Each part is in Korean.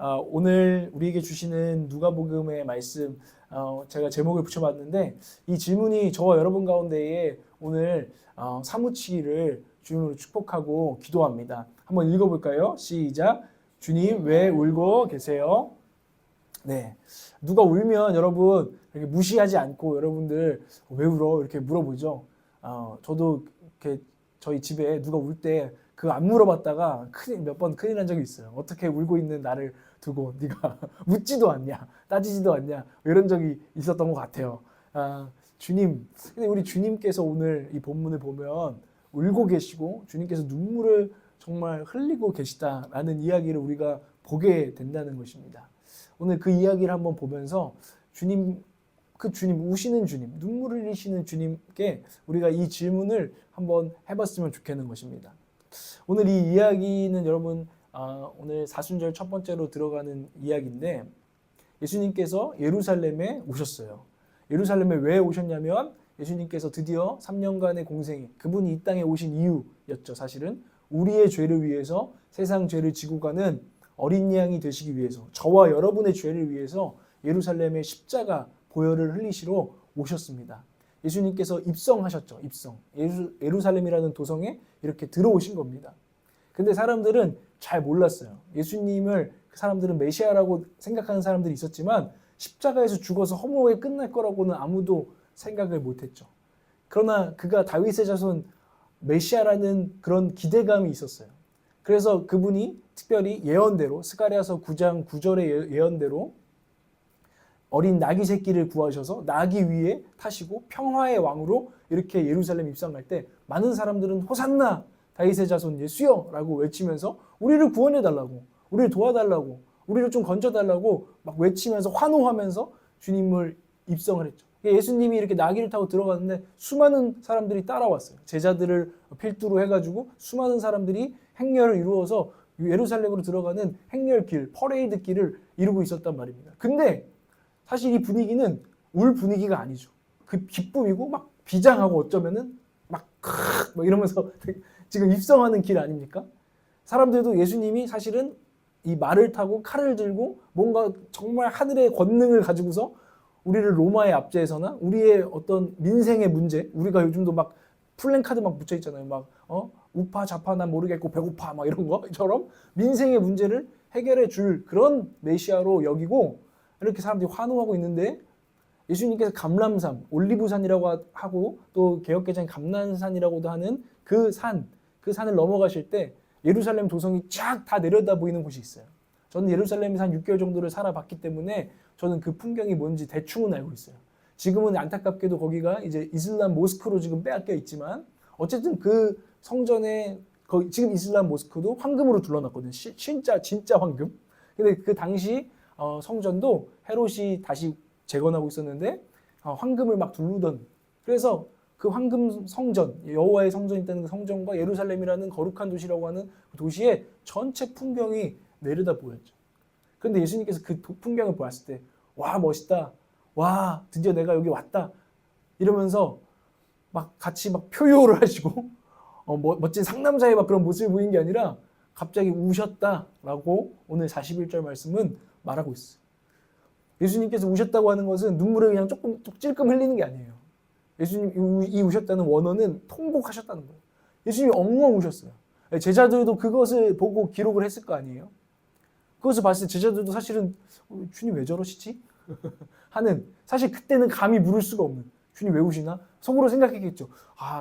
오늘 우리에게 주시는 누가복음의 말씀, 제가 제목을 붙여봤는데 이 질문이 저와 여러분 가운데에 오늘 사무치기를 주님으로 축복하고 기도합니다. 한번 읽어볼까요? 시작. 주님 왜 울고 계세요? 네, 누가 울면 여러분 이렇게 무시하지 않고 여러분들 왜 울어? 이렇게 물어보죠. 저도 이렇게 저희 집에 누가 울 때 그 안 물어봤다가 몇 번 큰일 난 적이 있어요. 어떻게 울고 있는 나를 두고 네가 묻지도 않냐, 따지지도 않냐 이런 적이 있었던 것 같아요. 주님, 근데 우리 주님께서 오늘 이 본문을 보면 울고 계시고 주님께서 눈물을 정말 흘리고 계시다라는 이야기를 우리가 보게 된다는 것입니다. 오늘 그 이야기를 한번 보면서 주님, 그 주님, 우시는 주님, 눈물을 흘리시는 주님께 우리가 이 질문을 한번 해봤으면 좋겠는 것입니다. 오늘 이 이야기는 여러분 오늘 사순절 첫 번째로 들어가는 이야기인데 예수님께서 예루살렘에 오셨어요. 예루살렘에 왜 오셨냐면 예수님께서 드디어 3년간의 공생이 그분이 이 땅에 오신 이유였죠. 사실은 우리의 죄를 위해서 세상 죄를 지고 가는 어린 양이 되시기 위해서 저와 여러분의 죄를 위해서 예루살렘의 십자가 보혈을 흘리시러 오셨습니다. 예수님께서 입성하셨죠. 입성. 예루살렘이라는 도성에 이렇게 들어오신 겁니다. 근데 사람들은 잘 몰랐어요. 예수님을 그 사람들은 메시아라고 생각하는 사람들이 있었지만 십자가에서 죽어서 허무하게 끝날 거라고는 아무도 생각을 못했죠. 그러나 그가 다윗의 자손 메시아라는 그런 기대감이 있었어요. 그래서 그분이 특별히 예언대로 스가랴서 9장 9절의 예언대로 어린 나귀 새끼를 구하셔서 나귀 위에 타시고 평화의 왕으로 이렇게 예루살렘 입성할 때 많은 사람들은 호산나 다윗의 자손 예수여 라고 외치면서 우리를 구원해달라고, 우리를 도와달라고, 우리를 좀 건져달라고 막 외치면서 환호하면서 주님을 입성을 했죠. 예수님이 이렇게 나귀를 타고 들어갔는데 수많은 사람들이 따라왔어요. 제자들을 필두로 해가지고 수많은 사람들이 행렬을 이루어서 예루살렘으로 들어가는 행렬길, 퍼레이드 길을 이루고 있었단 말입니다. 근데 사실 이 분위기는 울 분위기가 아니죠. 그 기쁨이고 막 비장하고 어쩌면은 막 이러면서 지금 입성하는 길 아닙니까? 사람들도 예수님이 사실은 이 말을 타고 칼을 들고 뭔가 정말 하늘의 권능을 가지고서 우리를 로마의 압제에서나 우리의 어떤 민생의 문제, 우리가 요즘도 막 플랜카드 막 붙여 있잖아요. 막 우파 좌파 난 모르겠고 배고파 막 이런 거처럼 민생의 문제를 해결해 줄 그런 메시아로 여기고 이렇게 사람들이 환호하고 있는데 예수님께서 감람산, 올리브산이라고 하고 또 개역개정에 감난산이라고도 하는 그 산을 넘어가실 때 예루살렘 도성이 쫙 다 내려다 보이는 곳이 있어요. 저는 예루살렘에서 한 6개월 정도를 살아봤기 때문에 저는 그 풍경이 뭔지 대충은 알고 있어요. 지금은 안타깝게도 거기가 이제 이슬람 모스크로 지금 빼앗겨 있지만 어쨌든 그 성전에 지금 이슬람 모스크도 황금으로 둘러놨거든요. 진짜 황금. 근데 그 당시 성전도 헤롯이 다시 재건하고 있었는데 황금을 막 두르던, 그래서 그 황금 성전, 여호와의 성전이 있다는 그 성전과 예루살렘이라는 거룩한 도시라고 하는 그 도시의 전체 풍경이 내려다 보였죠. 그런데 예수님께서 그 풍경을 보았을 때 와 멋있다, 와 드디어 내가 여기 왔다 이러면서 막 같이 막 표효를 하시고 멋진 상남자의 막 그런 모습을 보이는 게 아니라 갑자기 우셨다라고 오늘 41절 말씀은 말하고 있어요. 예수님께서 우셨다고 하는 것은 눈물을 그냥 조금 찔끔 흘리는 게 아니에요. 예수님 이 우셨다는 원어는 통곡하셨다는 거예요. 예수님이 엉엉 우셨어요. 제자들도 그것을 보고 기록을 했을 거 아니에요. 그것을 봤을 때 제자들도 사실은 주님 왜 저러시지? 하는, 사실 그때는 감히 물을 수가 없는, 주님 왜 우시나? 속으로 생각했겠죠.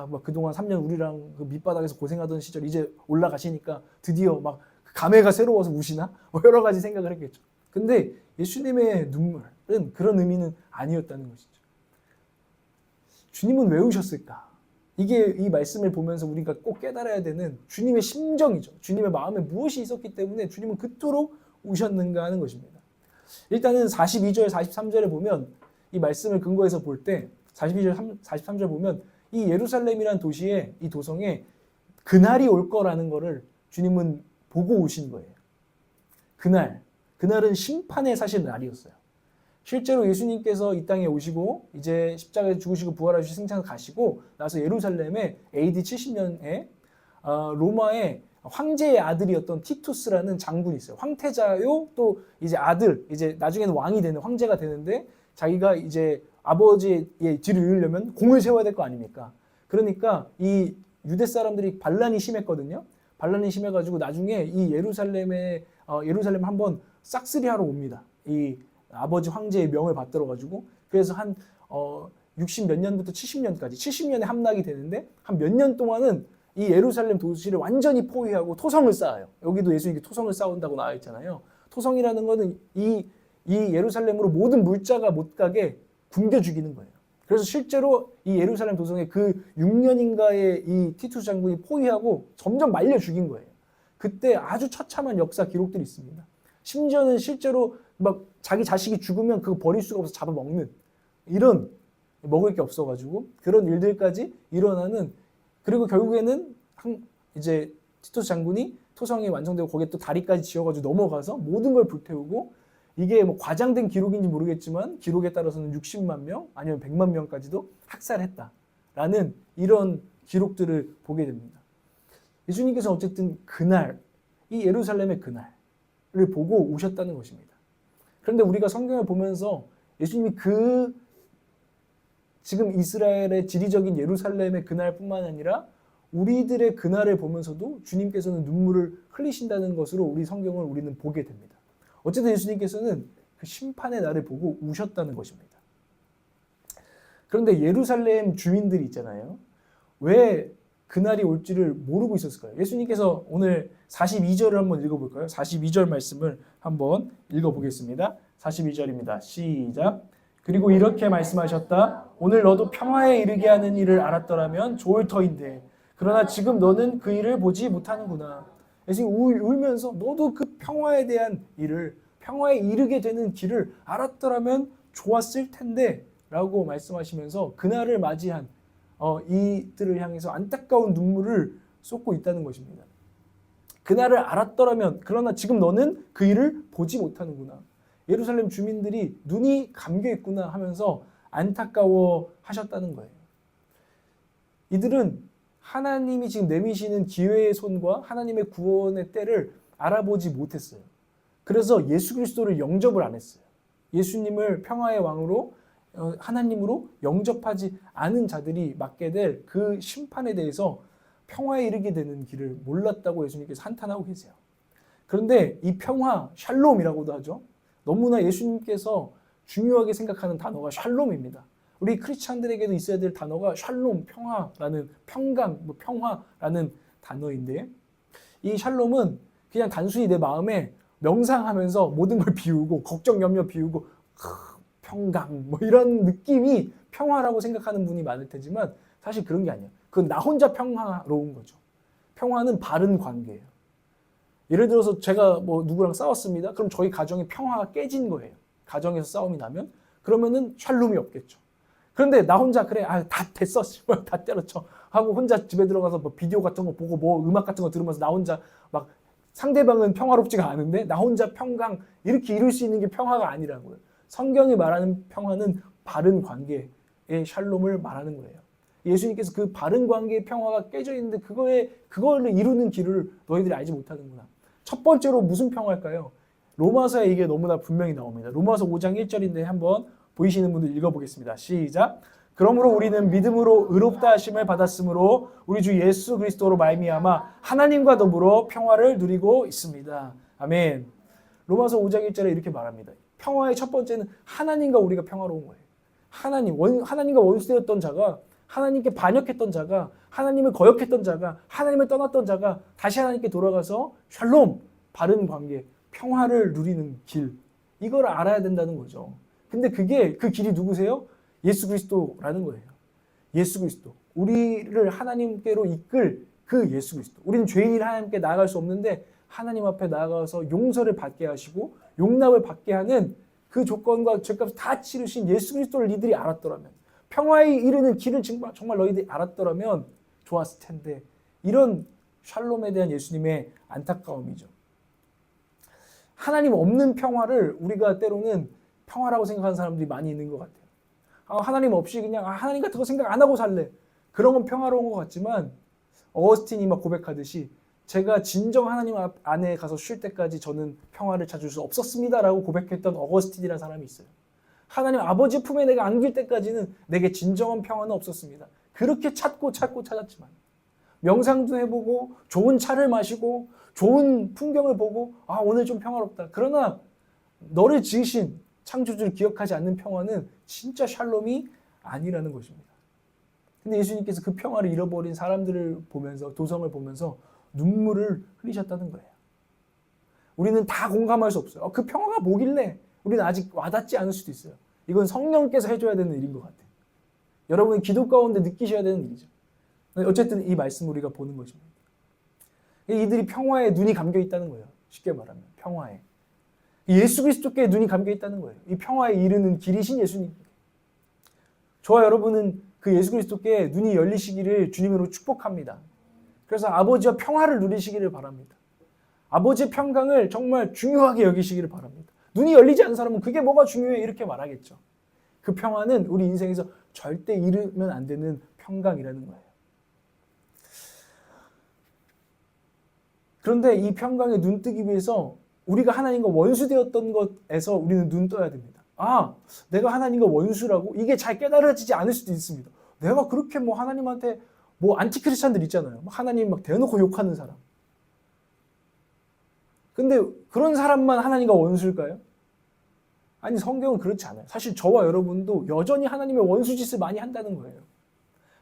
막 그동안 3년 우리랑 그 밑바닥에서 고생하던 시절 이제 올라가시니까 드디어 막 감회가 새로워서 우시나? 여러 가지 생각을 했겠죠. 근데 예수님의 눈물은 그런 의미는 아니었다는 것이죠. 주님은 왜 우셨을까? 이게 이 말씀을 보면서 우리가 꼭 깨달아야 되는 주님의 심정이죠. 주님의 마음에 무엇이 있었기 때문에 주님은 그토록 우셨는가 하는 것입니다. 일단은 42절, 43절에 보면 이 말씀을 근거해서 볼 때 42절, 43절 보면 이 예루살렘이라는 도시에, 이 도성에 그날이 올 거라는 거를 주님은 보고 오신 거예요. 그날은 심판의 사실 날이었어요. 실제로 예수님께서 이 땅에 오시고 이제 십자가에 죽으시고 부활하시고 승천 가시고 나서 예루살렘에 AD 70년에 로마의 황제의 아들이었던 티투스라는 장군이 있어요. 황태자요, 또 이제 아들, 이제 나중에는 왕이 되는 황제가 되는데 자기가 이제 아버지의 뒤를 이으려면 공을 세워야 될 거 아닙니까? 그러니까 이 유대 사람들이 반란이 심했거든요. 반란이 심해가지고 나중에 이 예루살렘 한번 싹쓸이하러 옵니다. 이 아버지 황제의 명을 받들어가지고 그래서 한 60 몇 년부터 70년까지 70년에 함락이 되는데 한 몇 년 동안은 이 예루살렘 도시를 완전히 포위하고 토성을 쌓아요. 여기도 예수님이 토성을 쌓은다고 나와 있잖아요. 토성이라는 거는 이 예루살렘으로 모든 물자가 못 가게 굶겨 죽이는 거예요. 그래서 실제로 이 예루살렘 도성에 그 6년인가의 이 티투스 장군이 포위하고 점점 말려 죽인 거예요. 그때 아주 처참한 역사 기록들이 있습니다. 심지어는 실제로 막 자기 자식이 죽으면 그거 버릴 수가 없어서 잡아먹는 이런 먹을 게 없어가지고 그런 일들까지 일어나는 그리고 결국에는 이제 티투스 장군이 토성이 완성되고 거기에 또 다리까지 지어가지고 넘어가서 모든 걸 불태우고 이게 뭐 과장된 기록인지 모르겠지만 기록에 따라서는 60만 명 아니면 100만 명까지도 학살했다라는 이런 기록들을 보게 됩니다. 예수님께서 어쨌든 그날 이 예루살렘의 그날을 보고 오셨다는 것입니다. 그런데 우리가 성경을 보면서 예수님이 지금 이스라엘의 지리적인 예루살렘의 그날뿐만 아니라 우리들의 그날을 보면서도 주님께서는 눈물을 흘리신다는 것으로 우리 성경을 우리는 보게 됩니다. 어쨌든 예수님께서는 그 심판의 날을 보고 우셨다는 것입니다. 그런데 예루살렘 주민들이 있잖아요. 왜 그날이 올지를 모르고 있었을까요? 예수님께서 오늘 42절을 한번 읽어볼까요? 42절 말씀을 한번 읽어보겠습니다. 42절입니다. 시작. 그리고 이렇게 말씀하셨다. 오늘 너도 평화에 이르게 하는 일을 알았더라면 좋을 터인데 그러나 지금 너는 그 일을 보지 못하는구나. 예수님 울면서 너도 그 평화에 대한 일을 평화에 이르게 되는 길을 알았더라면 좋았을 텐데 라고 말씀하시면서 그날을 맞이한 이들을 향해서 안타까운 눈물을 쏟고 있다는 것입니다. 그날을 알았더라면 그러나 지금 너는 그 일을 보지 못하는구나. 예루살렘 주민들이 눈이 감겨 있구나 하면서 안타까워 하셨다는 거예요. 이들은 하나님이 지금 내미시는 기회의 손과 하나님의 구원의 때를 알아보지 못했어요. 그래서 예수 그리스도를 영접을 안 했어요. 예수님을 평화의 왕으로 하나님으로 영접하지 않은 자들이 맡게 될 그 심판에 대해서 평화에 이르게 되는 길을 몰랐다고 예수님께서 한탄하고 계세요. 그런데 이 평화, 샬롬이라고도 하죠. 너무나 예수님께서 중요하게 생각하는 단어가 샬롬입니다. 우리 크리스찬들에게도 있어야 될 단어가 샬롬, 평화라는 평강, 평화라는 단어인데 이 샬롬은 그냥 단순히 내 마음에 명상하면서 모든 걸 비우고 걱정, 염려 비우고 평강 이런 느낌이 평화라고 생각하는 분이 많을 테지만 사실 그런 게 아니에요. 그건 나 혼자 평화로운 거죠. 평화는 바른 관계예요. 예를 들어서 제가 누구랑 싸웠습니다. 그럼 저희 가정의 평화가 깨진 거예요. 가정에서 싸움이 나면 그러면은 샬롬이 없겠죠. 그런데 나 혼자 그래 다 됐어 다 때려쳐 하고 혼자 집에 들어가서 비디오 같은 거 보고 음악 같은 거 들으면서 나 혼자 막 상대방은 평화롭지가 않은데 나 혼자 평강 이렇게 이룰 수 있는 게 평화가 아니라고요. 성경이 말하는 평화는 바른 관계의 샬롬을 말하는 거예요. 예수님께서 그 바른 관계의 평화가 깨져 있는데 그거를 이루는 길을 너희들이 알지 못하는구나. 첫 번째로 무슨 평화일까요? 로마서에 이게 너무나 분명히 나옵니다. 로마서 5장 1절인데 한번 보이시는 분들 읽어보겠습니다. 시작. 그러므로 우리는 믿음으로 의롭다 하심을 받았으므로 우리 주 예수 그리스도로 말미암아 하나님과 더불어 평화를 누리고 있습니다. 아멘. 로마서 5장 1절에 이렇게 말합니다. 평화의 첫 번째는 하나님과 우리가 평화로운 거예요. 하나님과 원수되었던 자가 하나님께 반역했던 자가 하나님을 거역했던 자가 하나님을 떠났던 자가 다시 하나님께 돌아가서 샬롬, 바른 관계, 평화를 누리는 길 이걸 알아야 된다는 거죠. 근데 그 길이 누구세요? 예수 그리스도라는 거예요. 예수 그리스도. 우리를 하나님께로 이끌 그 예수 그리스도. 우리는 죄인이 하나님께 나아갈 수 없는데 하나님 앞에 나아가서 용서를 받게 하시고 용납을 받게 하는 그 조건과 죄값을 다 치르신 예수 그리스도를 니들이 알았더라면 평화에 이르는 길을 정말 너희들이 알았더라면 좋았을 텐데 이런 샬롬에 대한 예수님의 안타까움이죠. 하나님 없는 평화를 우리가 때로는 평화라고 생각하는 사람들이 많이 있는 것 같아요. 하나님 없이 그냥 하나님 같은 거 생각 안 하고 살래. 그런 건 평화로운 것 같지만 어거스틴이 막 고백하듯이 제가 진정 하나님 안에 가서 쉴 때까지 저는 평화를 찾을 수 없었습니다라고 고백했던 어거스틴이라는 사람이 있어요. 하나님 아버지 품에 내가 안길 때까지는 내게 진정한 평화는 없었습니다. 그렇게 찾고 찾았지만 명상도 해보고 좋은 차를 마시고 좋은 풍경을 보고 오늘 좀 평화롭다. 그러나 너를 지으신 창조주를 기억하지 않는 평화는 진짜 샬롬이 아니라는 것입니다. 근데 예수님께서 그 평화를 잃어버린 사람들을 보면서, 도성을 보면서 눈물을 흘리셨다는 거예요. 우리는 다 공감할 수 없어요. 그 평화가 뭐길래? 우리는 아직 와닿지 않을 수도 있어요. 이건 성령께서 해줘야 되는 일인 것 같아요. 여러분은 기도 가운데 느끼셔야 되는 일이죠. 어쨌든 이 말씀을 우리가 보는 것입니다. 이들이 평화에 눈이 감겨 있다는 거예요. 쉽게 말하면 평화에. 예수 그리스도께 눈이 감겨 있다는 거예요. 이 평화에 이르는 길이신 예수님. 저와 여러분은 그 예수 그리스도께 눈이 열리시기를 주님으로 축복합니다. 그래서 아버지와 평화를 누리시기를 바랍니다. 아버지의 평강을 정말 중요하게 여기시기를 바랍니다. 눈이 열리지 않은 사람은 그게 뭐가 중요해 이렇게 말하겠죠. 그 평화는 우리 인생에서 절대 잃으면 안 되는 평강이라는 거예요. 그런데 이 평강에 눈 뜨기 위해서 우리가 하나님과 원수되었던 것에서 우리는 눈 떠야 됩니다. 내가 하나님과 원수라고? 이게 잘 깨달아지지 않을 수도 있습니다. 내가 그렇게 하나님한테 안티크리스찬들 있잖아요. 하나님 막 대놓고 욕하는 사람. 근데 그런 사람만 하나님과 원수일까요? 아니, 성경은 그렇지 않아요. 사실 저와 여러분도 여전히 하나님의 원수 짓을 많이 한다는 거예요.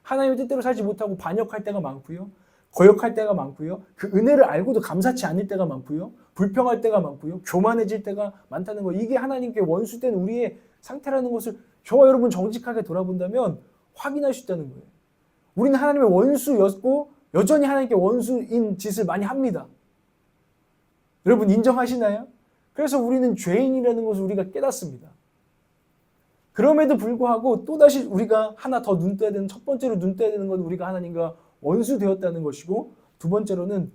하나님의 뜻대로 살지 못하고 반역할 때가 많고요. 거역할 때가 많고요. 그 은혜를 알고도 감사치 않을 때가 많고요. 불평할 때가 많고요. 교만해질 때가 많다는 거예요. 이게 하나님께 원수된 우리의 상태라는 것을 저와 여러분 정직하게 돌아본다면 확인할 수 있다는 거예요. 우리는 하나님의 원수였고 여전히 하나님께 원수인 짓을 많이 합니다. 여러분 인정하시나요? 그래서 우리는 죄인이라는 것을 우리가 깨닫습니다. 그럼에도 불구하고 또다시 우리가 하나 더 눈 떠야 되는, 첫 번째로 눈 떠야 되는 건 우리가 하나님과 원수 되었다는 것이고, 두 번째로는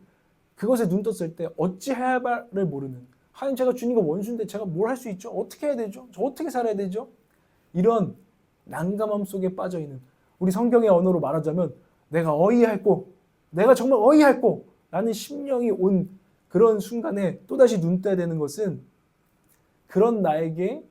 그것에 눈 떴을 때 어찌 해야 할지를 모르는, 하나님 제가 주님과 원수인데 제가 뭘 할 수 있죠? 어떻게 해야 되죠? 저 어떻게 살아야 되죠? 이런 난감함 속에 빠져있는, 우리 성경의 언어로 말하자면 내가 어이할꼬, 내가 정말 어이할꼬 라는 심령이 온 그런 순간에 또다시 눈 떠야 되는 것은 그런 나에게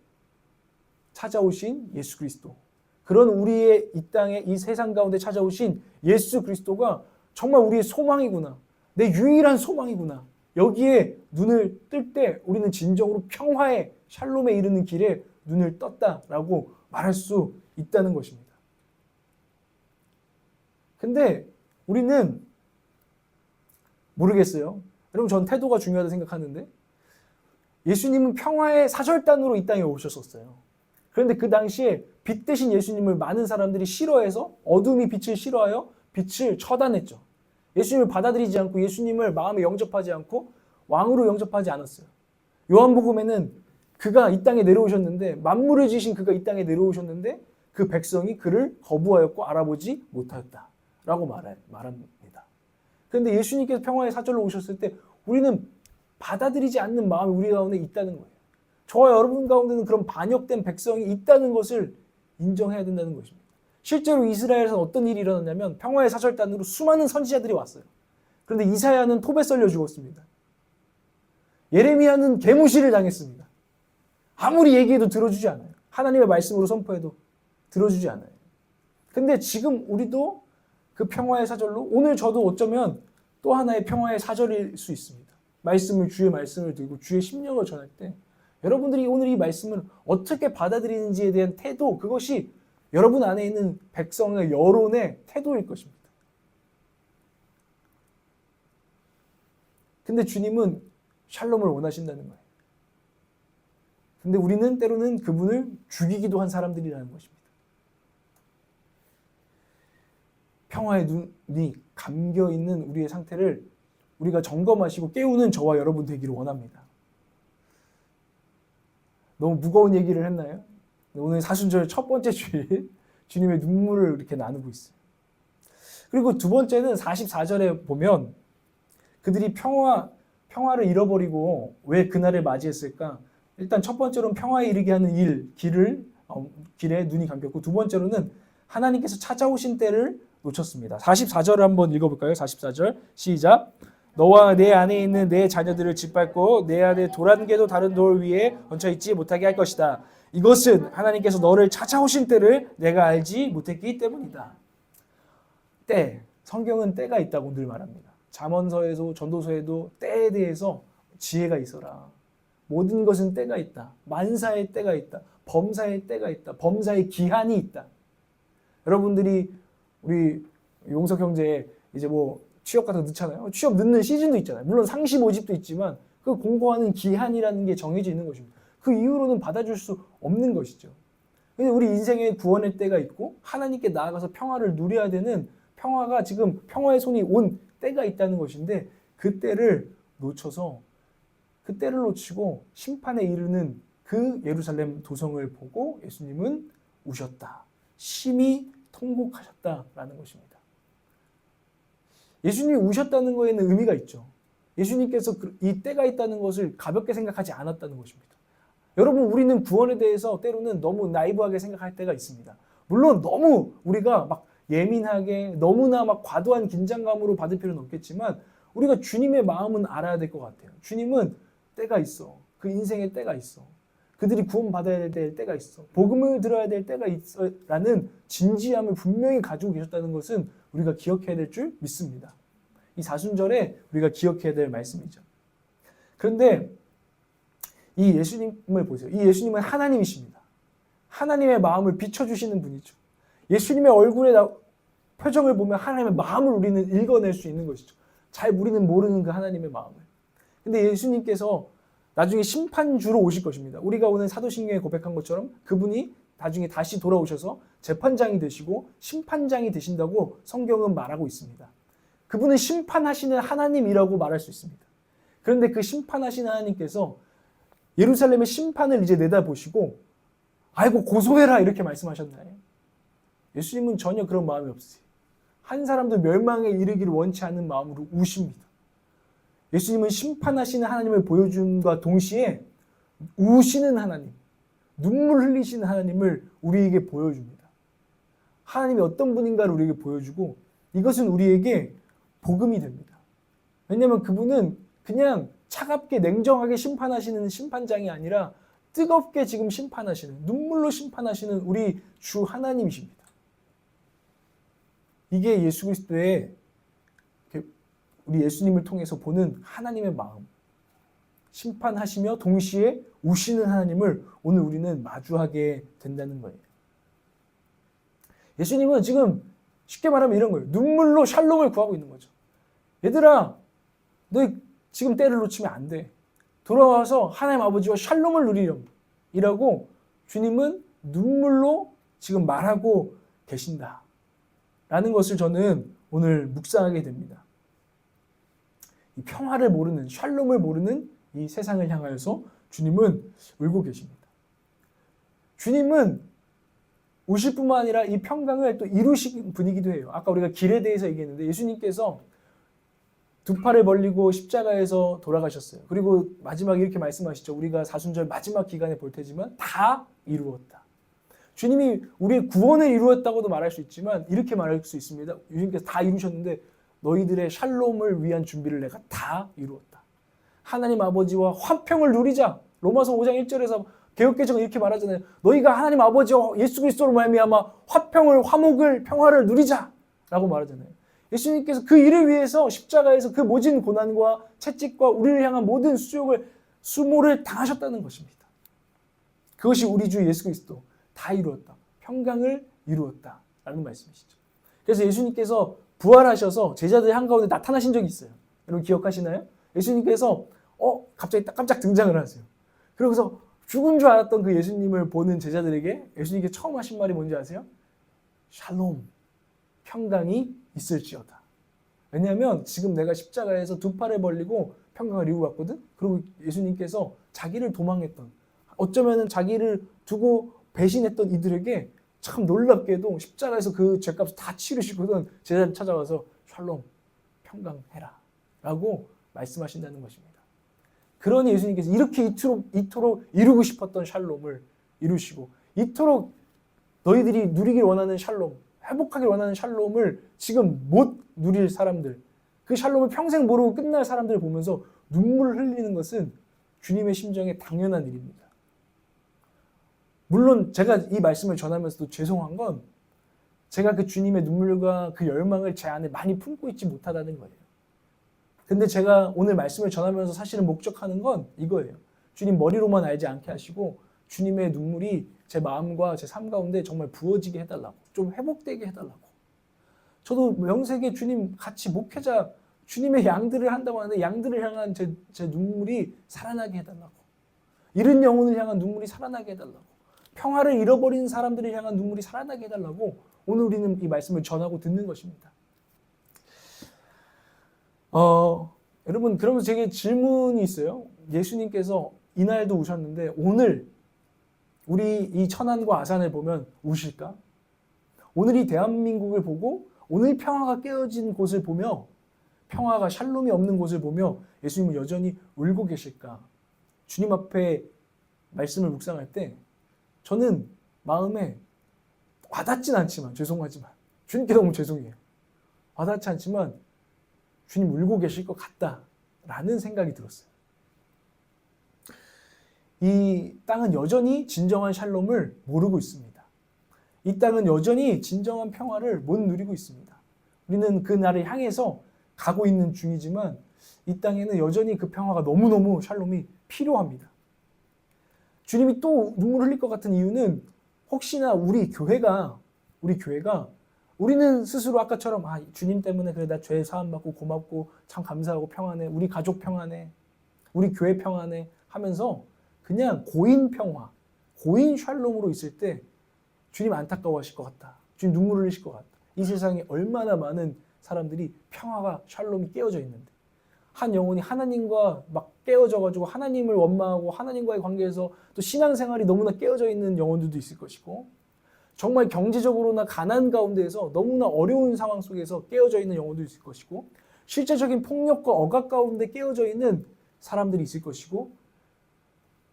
찾아오신 예수 그리스도, 그런 우리의 이 땅에 이 세상 가운데 찾아오신 예수 그리스도가 정말 우리의 소망이구나, 내 유일한 소망이구나, 여기에 눈을 뜰 때 우리는 진정으로 평화의 샬롬에 이르는 길에 눈을 떴다라고 말할 수 있다는 것입니다. 근데 우리는 모르겠어요. 여러분, 전 태도가 중요하다고 생각하는데 예수님은 평화의 사절단으로 이 땅에 오셨었어요. 그런데 그 당시에 빛 대신 예수님을 많은 사람들이 싫어해서, 어둠이 빛을 싫어하여 빛을 처단했죠. 예수님을 받아들이지 않고 예수님을 마음에 영접하지 않고 왕으로 영접하지 않았어요. 요한복음에는 그가 이 땅에 내려오셨는데, 만물을 지으신 그가 이 땅에 내려오셨는데 그 백성이 그를 거부하였고 알아보지 못하였다라고 말합니다. 그런데 예수님께서 평화의 사절로 오셨을 때 우리는 받아들이지 않는 마음이 우리 가운데 있다는 거예요. 저와 여러분 가운데는 그런 반역된 백성이 있다는 것을 인정해야 된다는 것입니다. 실제로 이스라엘에서 어떤 일이 일어났냐면 평화의 사절단으로 수많은 선지자들이 왔어요. 그런데 이사야는 톱에 썰려 죽었습니다. 예레미야는 개무시를 당했습니다. 아무리 얘기해도 들어주지 않아요. 하나님의 말씀으로 선포해도 들어주지 않아요. 근데 지금 우리도 그 평화의 사절로, 오늘 저도 어쩌면 또 하나의 평화의 사절일 수 있습니다. 주의 말씀을 들고 주의 심령을 전할 때 여러분들이 오늘 이 말씀을 어떻게 받아들이는지에 대한 태도, 그것이 여러분 안에 있는 백성의 여론의 태도일 것입니다. 근데 주님은 샬롬을 원하신다는 거예요. 근데 우리는 때로는 그분을 죽이기도 한 사람들이라는 것입니다. 평화의 눈이 감겨있는 우리의 상태를 우리가 점검하시고 깨우는 저와 여러분 되기를 원합니다. 너무 무거운 얘기를 했나요? 오늘 사순절 첫 번째 주일 주님의 눈물을 이렇게 나누고 있어요. 그리고 두 번째는 44절에 보면 그들이 평화를 잃어버리고 왜 그날을 맞이했을까? 일단 첫 번째로는 평화에 이르게 하는 길에 눈이 감겼고, 두 번째로는 하나님께서 찾아오신 때를 놓쳤습니다. 44절을 한번 읽어볼까요? 44절 시작. 너와 내 안에 있는 내 자녀들을 짓밟고 내 안에 돌 한 개도 다른 돌 위에 얹혀 있지 못하게 할 것이다. 이것은 하나님께서 너를 찾아오신 때를 내가 알지 못했기 때문이다. 때, 성경은 때가 있다고 늘 말합니다. 잠언서에도 전도서에도 때에 대해서 지혜가 있어라. 모든 것은 때가 있다. 만사의 때가 있다. 범사의 때가 있다. 범사의 기한이 있다. 여러분들이 우리 용석 형제 이제 뭐 취업 같은 거 넣잖아요. 취업 넣는 시즌도 있잖아요. 물론 상시 모집도 있지만 그 공고하는 기한이라는 게 정해져 있는 것입니다. 그 이후로는 받아줄 수 없는 것이죠. 근데 우리 인생에 구원의 때가 있고 하나님께 나아가서 평화를 누려야 되는 평화가 지금 평화의 손이 온 때가 있다는 것인데 그 때를 놓쳐서 그 때를 놓치고 심판에 이르는 그 예루살렘 도성을 보고 예수님은 우셨다. 심히 통곡하셨다라는 것입니다. 예수님이 우셨다는 거에는 의미가 있죠. 예수님께서 이 때가 있다는 것을 가볍게 생각하지 않았다는 것입니다. 여러분, 우리는 구원에 대해서 때로는 너무 나이브하게 생각할 때가 있습니다. 물론 너무 우리가 막 예민하게 너무나 막 과도한 긴장감으로 받을 필요는 없겠지만 우리가 주님의 마음은 알아야 될 것 같아요. 주님은 때가 있어. 그 인생의 때가 있어. 그들이 구원받아야 될 때가 있어. 복음을 들어야 될 때가 있어. 라는 진지함을 분명히 가지고 계셨다는 것은 우리가 기억해야 될 줄 믿습니다. 이 사순절에 우리가 기억해야 될 말씀이죠. 그런데 이 예수님을 보세요. 이 예수님은 하나님이십니다. 하나님의 마음을 비춰주시는 분이죠. 예수님의 얼굴에 표정을 보면 하나님의 마음을 우리는 읽어낼 수 있는 것이죠. 잘 우리는 모르는 그 하나님의 마음을. 근데 예수님께서 나중에 심판주로 오실 것입니다. 우리가 오늘 사도신경에 고백한 것처럼 그분이 나중에 다시 돌아오셔서 재판장이 되시고 심판장이 되신다고 성경은 말하고 있습니다. 그분은 심판하시는 하나님이라고 말할 수 있습니다. 그런데 그 심판하시는 하나님께서 예루살렘의 심판을 이제 내다보시고 아이고 고소해라 이렇게 말씀하셨나요? 예수님은 전혀 그런 마음이 없으세요. 한 사람도 멸망에 이르기를 원치 않는 마음으로 우십니다. 예수님은 심판하시는 하나님을 보여줌과 동시에 우시는 하나님, 눈물 흘리시는 하나님을 우리에게 보여줍니다. 하나님이 어떤 분인가를 우리에게 보여주고 이것은 우리에게 복음이 됩니다. 왜냐하면 그분은 그냥 차갑게 냉정하게 심판하시는 심판장이 아니라 뜨겁게 지금 심판하시는, 눈물로 심판하시는 우리 주 하나님이십니다. 이게 예수 그리스도의 우리 예수님을 통해서 보는 하나님의 마음, 심판하시며 동시에 우시는 하나님을 오늘 우리는 마주하게 된다는 거예요. 예수님은 지금 쉽게 말하면 이런 거예요. 눈물로 샬롬을 구하고 있는 거죠. 얘들아, 너 지금 때를 놓치면 안 돼. 돌아와서 하나님 아버지와 샬롬을 누리렴. 이라고 주님은 눈물로 지금 말하고 계신다. 라는 것을 저는 오늘 묵상하게 됩니다. 이 평화를 모르는, 샬롬을 모르는 이 세상을 향하여서 주님은 울고 계십니다. 주님은 우실 뿐만 아니라 이 평강을 또 이루신 분이기도 해요. 아까 우리가 길에 대해서 얘기했는데 예수님께서 두 팔을 벌리고 십자가에서 돌아가셨어요. 그리고 마지막에 이렇게 말씀하시죠. 우리가 사순절 마지막 기간에 볼 테지만 다 이루었다. 주님이 우리의 구원을 이루었다고도 말할 수 있지만 이렇게 말할 수 있습니다. 주님께서 다 이루셨는데 너희들의 샬롬을 위한 준비를 내가 다 이루었다. 하나님 아버지와 화평을 누리자. 로마서 5장 1절에서 개역개정은 이렇게 말하잖아요. 너희가 하나님 아버지와 예수 그리스도로 말미암아 화평을, 화목을, 평화를 누리자 라고 말하잖아요. 예수님께서 그 일을 위해서 십자가에서 그 모진 고난과 채찍과 우리를 향한 모든 수모를 당하셨다는 것입니다. 그것이 우리 주 예수 그리스도 다 이루었다. 평강을 이루었다 라는 말씀이시죠. 그래서 예수님께서 부활하셔서 제자들 한가운데 나타나신 적이 있어요. 여러분 기억하시나요? 예수님께서 갑자기 깜짝 등장을 하세요. 그러고서 죽은 줄 알았던 그 예수님을 보는 제자들에게 예수님께 처음 하신 말이 뭔지 아세요? 샬롬, 평강이 있을지어다. 왜냐하면 지금 내가 십자가에서 두 팔을 벌리고 평강을 이루고 왔거든. 그리고 예수님께서 자기를 도망했던, 어쩌면 자기를 두고 배신했던 이들에게 참 놀랍게도 십자가에서 그 죄값을 다 치르시거든 제자들 찾아와서 샬롬, 평강해라 라고 말씀하신다는 것입니다. 그러니 예수님께서 이렇게 이토록 이루고 싶었던 샬롬을 이루시고 이토록 너희들이 누리길 원하는 샬롬, 회복하길 원하는 샬롬을 지금 못 누릴 사람들, 그 샬롬을 평생 모르고 끝날 사람들을 보면서 눈물을 흘리는 것은 주님의 심정에 당연한 일입니다. 물론 제가 이 말씀을 전하면서도 죄송한 건 제가 그 주님의 눈물과 그 열망을 제 안에 많이 품고 있지 못하다는 거예요. 근데 제가 오늘 말씀을 전하면서 사실은 목적하는 건 이거예요. 주님 머리로만 알지 않게 하시고 주님의 눈물이 제 마음과 제 삶 가운데 정말 부어지게 해달라고, 좀 회복되게 해달라고. 저도 명색에 주님 같이 목회자, 주님의 양들을 한다고 하는데 양들을 향한 제 눈물이 살아나게 해달라고. 잃은 영혼을 향한 눈물이 살아나게 해달라고. 평화를 잃어버린 사람들을 향한 눈물이 살아나게 해달라고 오늘 우리는 이 말씀을 전하고 듣는 것입니다. 여러분, 그러면 제게 질문이 있어요. 예수님께서 이날도 우셨는데 오늘 우리 이 천안과 아산을 보면 우실까? 오늘 이 대한민국을 보고 오늘 평화가 깨어진 곳을 보며 평화가 샬롬이 없는 곳을 보며 예수님은 여전히 울고 계실까? 주님 앞에 말씀을 묵상할 때 저는 마음에 와닿진 않지만 죄송하지만 주님께 너무 죄송해요. 와닿지 않지만 주님 울고 계실 것 같다라는 생각이 들었어요. 이 땅은 여전히 진정한 샬롬을 모르고 있습니다. 이 땅은 여전히 진정한 평화를 못 누리고 있습니다. 우리는 그 날을 향해서 가고 있는 중이지만 이 땅에는 여전히 그 평화가 너무너무 샬롬이 필요합니다. 주님이 또 눈물 흘릴 것 같은 이유는 혹시나 우리 교회가 우리는 스스로 아까처럼 주님 때문에 그래 나 죄 사함 받고 고맙고 참 감사하고 평안해, 우리 가족 평안해, 우리 교회 평안해 하면서 그냥 고인 평화, 고인 샬롬으로 있을 때 주님 안타까워하실 것 같다. 주님 눈물 흘리실 것 같다. 이 세상에 얼마나 많은 사람들이 평화가 샬롬이 깨어져 있는데 한 영혼이 하나님과 막 깨어져가지고 하나님을 원망하고 하나님과의 관계에서 또 신앙생활이 너무나 깨어져 있는 영혼들도 있을 것이고 정말 경제적으로나 가난 가운데에서 너무나 어려운 상황 속에서 깨어져 있는 영혼도 있을 것이고 실제적인 폭력과 억압 가운데 깨어져 있는 사람들이 있을 것이고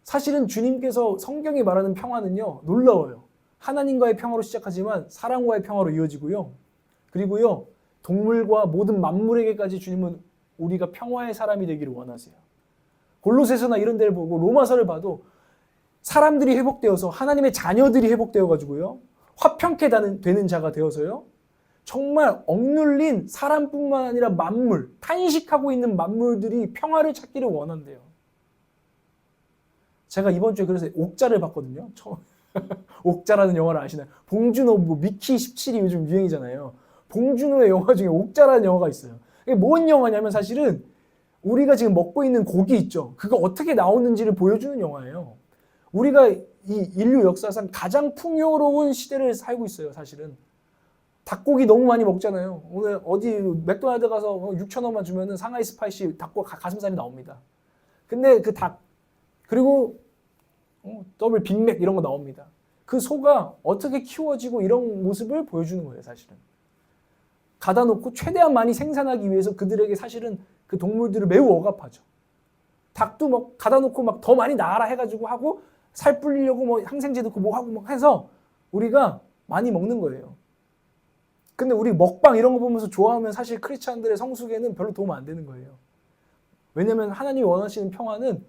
사실은 주님께서 성경이 말하는 평화는요 놀라워요. 하나님과의 평화로 시작하지만 사람과의 평화로 이어지고요. 그리고요 동물과 모든 만물에게까지 주님은 우리가 평화의 사람이 되기를 원하세요. 골로새서나 이런 데를 보고 로마서를 봐도 사람들이 회복되어서 하나님의 자녀들이 회복되어 가지고요. 화평케 되는 자가 되어서요. 정말 억눌린 사람뿐만 아니라 만물, 탄식하고 있는 만물들이 평화를 찾기를 원한대요. 제가 이번 주에 그래서 옥자를 봤거든요. 옥자라는 영화를 아시나요? 봉준호, 미키 17이 요즘 유행이잖아요. 봉준호의 영화 중에 옥자라는 영화가 있어요. 이게 뭔 영화냐면 사실은 우리가 지금 먹고 있는 고기 있죠. 그거 어떻게 나오는지를 보여주는 영화예요. 우리가 이 인류 역사상 가장 풍요로운 시대를 살고 있어요. 사실은 닭고기 너무 많이 먹잖아요. 오늘 어디 맥도날드 가서 6,000원만 주면은 상하이 스파이시 닭고기 가슴살이 나옵니다. 근데 그 닭 그리고 더블 빅맥 이런 거 나옵니다. 그 소가 어떻게 키워지고 이런 모습을 보여주는 거예요. 사실은 가다 놓고 최대한 많이 생산하기 위해서 그들에게 사실은 그 동물들을 매우 억압하죠. 닭도 막 가다 놓고 막 더 많이 나아라 해가지고 하고 살 불리려고 뭐 항생제 넣고 뭐 하고 막 해서 우리가 많이 먹는 거예요. 근데 우리 먹방 이런 거 보면서 좋아하면 사실 크리스찬들의 성숙에는 별로 도움 안 되는 거예요. 왜냐면 하나님이 원하시는 평화는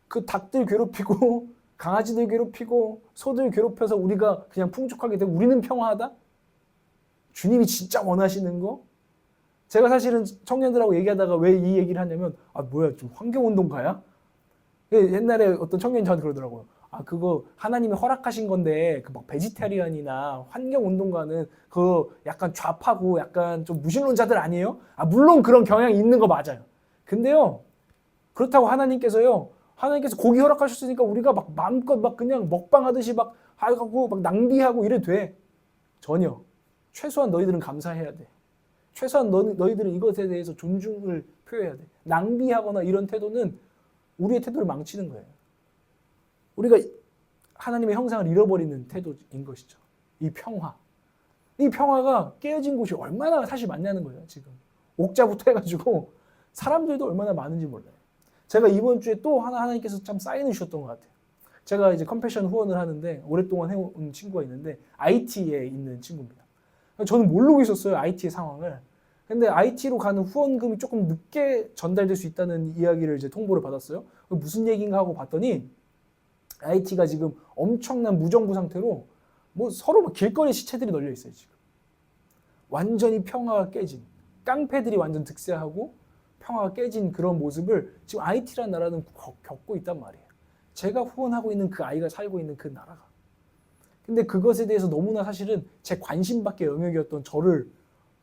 그 닭들 괴롭히고 강아지들 괴롭히고 소들 괴롭혀서 우리가 그냥 풍족하게 되고 우리는 평화하다? 주님이 진짜 원하시는 거? 제가 사실은 청년들하고 얘기하다가 왜 이 얘기를 하냐면 뭐야 좀 환경운동가야? 옛날에 어떤 청년이 저한테 그러더라고요. 그거 하나님이 허락하신 건데 그 막 베지테리안이나 환경운동가는 그 약간 좌파고 약간 좀 무신론자들 아니에요? 물론 그런 경향이 있는 거 맞아요. 근데요 그렇다고 하나님께서 고기 허락하셨으니까 우리가 막 마음껏 막 그냥 먹방하듯이 막 하고 막 낭비하고 이래도 돼. 전혀. 최소한 너희들은 감사해야 돼. 최소한 너희들은 이것에 대해서 존중을 표해야 돼. 낭비하거나 이런 태도는 우리의 태도를 망치는 거예요. 우리가 하나님의 형상을 잃어버리는 태도인 것이죠. 이 평화. 이 평화가 깨어진 곳이 얼마나 사실 많냐는 거예요. 지금. 옥자부터 해가지고 사람들도 얼마나 많은지 몰라요. 제가 이번 주에 또 하나님께서 참 사인을 주셨던 것 같아요. 제가 이제 컴패션 후원을 하는데 오랫동안 해온 친구가 있는데 IT에 있는 친구입니다. 저는 모르고 있었어요. IT의 상황을. 근데 IT로 가는 후원금이 조금 늦게 전달될 수 있다는 이야기를 이제 통보를 받았어요. 무슨 얘기인가 하고 봤더니 IT가 지금 엄청난 무정부 상태로 뭐 서로 막 길거리에 시체들이 널려 있어요. 지금 완전히 평화가 깨진, 깡패들이 완전 득세하고 평화가 깨진 그런 모습을 지금 IT라는 나라는 겪고 있단 말이에요. 제가 후원하고 있는 그 아이가 살고 있는 그 나라가. 근데 그것에 대해서 너무나 사실은 제 관심 밖의 영역이었던 저를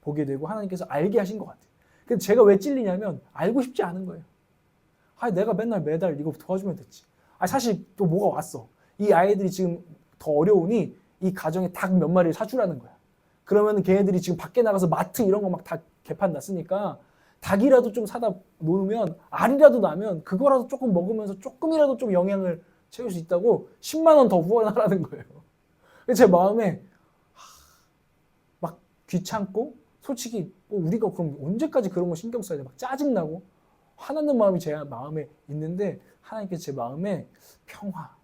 보게 되고 하나님께서 알게 하신 것 같아요. 근데 제가 왜 찔리냐면 알고 싶지 않은 거예요. 내가 맨날 매달 이거 도와주면 됐지. 사실 또 뭐가 왔어. 이 아이들이 지금 더 어려우니 이 가정에 닭 몇 마리를 사주라는 거야. 그러면 걔네들이 지금 밖에 나가서 마트 이런 거 막 다 개판 났으니까 닭이라도 좀 사다 놓으면 알이라도 나면 그거라도 조금 먹으면서 조금이라도 좀 영양을 채울 수 있다고 10만 원 더 후원하라는 거예요. 제 마음에 막 귀찮고 솔직히 우리가 그럼 언제까지 그런 거 신경 써야 돼? 막 짜증나고 화나는 마음이 제 마음에 있는데 하나님께서 제 마음에 평화.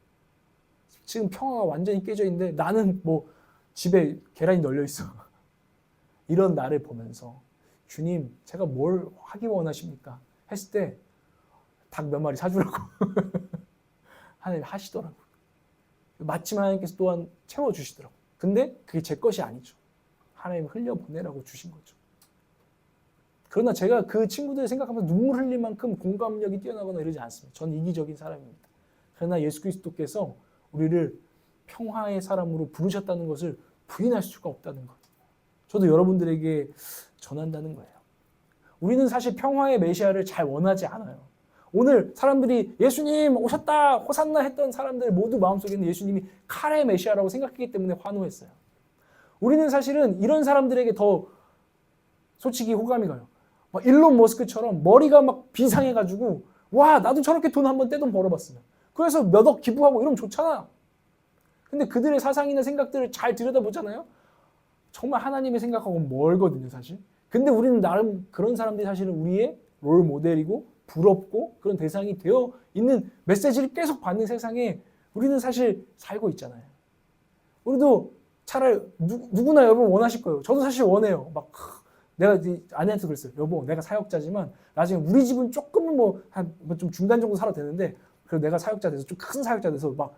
지금 평화가 완전히 깨져 있는데 나는 뭐 집에 계란이 널려 있어. 이런 나를 보면서 주님 제가 뭘 하기 원하십니까? 했을 때 닭 몇 마리 사주라고 하나님 하시더라고요. 마침 하나님께서 또한 채워주시더라고요. 근데 그게 제 것이 아니죠. 하나님 흘려보내라고 주신 거죠. 그러나 제가 그 친구들 생각하면서 눈물 흘릴 만큼 공감력이 뛰어나거나 이러지 않습니다. 저는 이기적인 사람입니다. 그러나 예수 그리스도께서 우리를 평화의 사람으로 부르셨다는 것을 부인할 수가 없다는 것. 저도 여러분들에게 전한다는 거예요. 우리는 사실 평화의 메시아를 잘 원하지 않아요. 오늘 사람들이 예수님 오셨다 호산나 했던 사람들 모두 마음속에는 예수님이 칼의 메시아라고 생각했기 때문에 환호했어요. 우리는 사실은 이런 사람들에게 더 솔직히 호감이 가요. 막 일론 머스크처럼 머리가 막 비상해가지고 와 나도 저렇게 돈 한번 떼돈 벌어봤으면 그래서 몇 억 기부하고 이러면 좋잖아. 근데 그들의 사상이나 생각들을 잘 들여다보잖아요. 정말 하나님의 생각하고 멀거든요 사실. 근데 우리는 나름 그런 사람들이 사실은 우리의 롤 모델이고 부럽고 그런 대상이 되어 있는 메시지를 계속 받는 세상에 우리는 사실 살고 있잖아요. 우리도 차라리 누구나 여러분 원하실 거예요. 저도 사실 원해요. 막 내가 아내한테 그랬어요. 여보, 내가 사역자지만 나중에 우리 집은 조금은 좀 중간 정도 살아도 되는데 그래도 내가 사역자 돼서 좀 큰 사역자 돼서 막